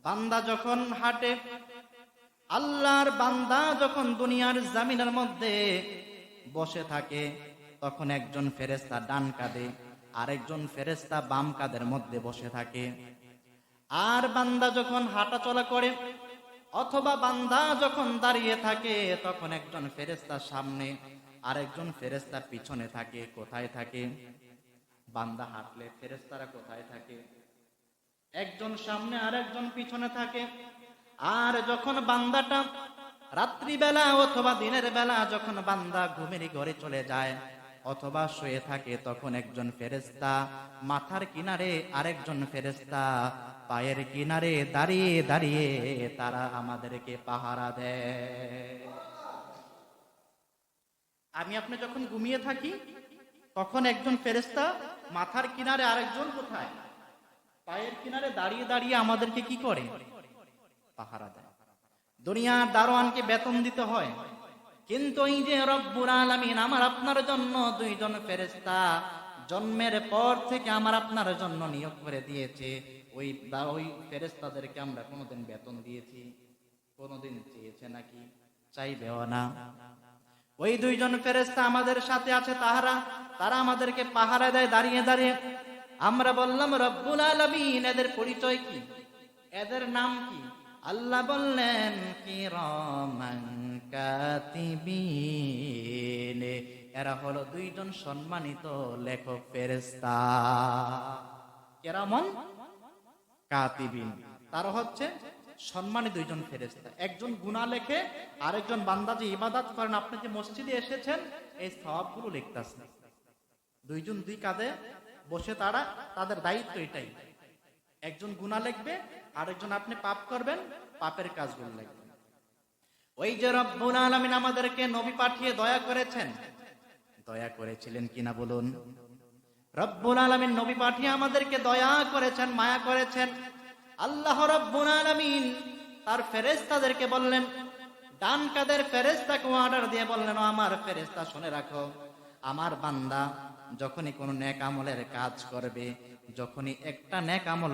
বান্দা যখন হাঁটে, আল্লাহর বান্দা যখন দুনিয়ার জমিনের মধ্যে বসে থাকে, তখন একজন ফেরেশতা ডান কাঁধে, আরেকজন ফেরেশতা বাম কাঁধের মধ্যে বসে থাকে। আর বান্দা যখন হাঁটা চলা করে অথবা বান্দা যখন দাঁড়িয়ে থাকে, তখন একজন ফেরেশতা সামনে, আরেকজন ফেরেশতা পিছনে থাকে। কোথায় থাকে? বান্দা হাঁটলে ফেরেশতারা কোথায় থাকে? একজন সামনে আর একজন পিছনে থাকে। আর যখন বান্দাটা রাত্রিবেলা অথবা দিনের বেলা যখন বান্দা ঘুমের ঘরে চলে যায় অথবা শুয়ে থাকে, তখন একজন ফেরেশতা মাথার কিনারে, আরেকজন ফেরেশতা পায়ের কিনারে দাঁড়িয়ে দাঁড়িয়ে তারা আমাদেরকে পাহারা দেয়। আমি আপনি যখন ঘুমিয়ে থাকি, তখন একজন ফেরেশতা মাথার কিনারে, আরেকজন কোথায়? পায়ের কিনারে দাঁড়িয়ে দাঁড়িয়ে আমাদেরকে কি করে? পাহারা দেয়। দুনিয়ার দারোয়ানকে বেতন দিতে হয়, কিন্তু এই যে রব্বুল আলামিন আমার আপনার জন্য দুইজন ফেরেশতা জন্মের পর থেকে আমার আপনার জন্য নিয়োগ করে দিয়েছে, ওই ফেরেশতাদেরকে আমরা কোনোদিন বেতন দিয়েছি? কোনোদিন চেয়েছে নাকি? চাইবেও না। ওই দুইজন ফেরেশতা আমাদের সাথে আছে, তারা আমাদেরকে পাহারা দেয় দাঁড়িয়ে দাঁড়িয়ে। আমরা বললাম রব্বুল আলামিন এদের পরিচয় কি, এদের নাম কি? আল্লাহ বললেন কিরামান কাতিবিন, এরা হলো দুইজন সম্মানিত লেখক ফেরেশতা। কিরামান কাতিবিন, তারা হচ্ছে সম্মানিত দুইজন ফেরেশতা। একজন গুনাহ লেখে, আরেকজন বান্দা যে ইবাদত করেন, আপনি যে মসজিদে এসেছেন এই সওয়াবগুলো লিখতেছে। দুইজন দুই কাঁধে বসে তারা, তাদের দায়িত্ব এটাই। একজন গুনাহ লিখবে, আরেকজন আপনি পাপ করবেন, পাপের কাজগুলো লিখবেন। ওই যে রব্বুল আলামিন আমাদেরকে নবী পাঠিয়ে দয়া করেছেন, দয়া করেছিলেন কিনা বলুন? রব্বুল আলামিন নবী পাঠিয়ে আমাদেরকে দয়া করেছেন, মায়া করেছেন। আল্লাহ রব্বুল আলামিন তার ফেরেশতাদেরকে বললেন, ডান কাঁধের ফেরেশতাকে অর্ডার দিয়ে বললেন, ও আমার ফেরেশতা শুনে রাখো, আমার বান্দা যখনই কোনো নেক আমলের কাজ করবে, যখনই একটা নেক আমল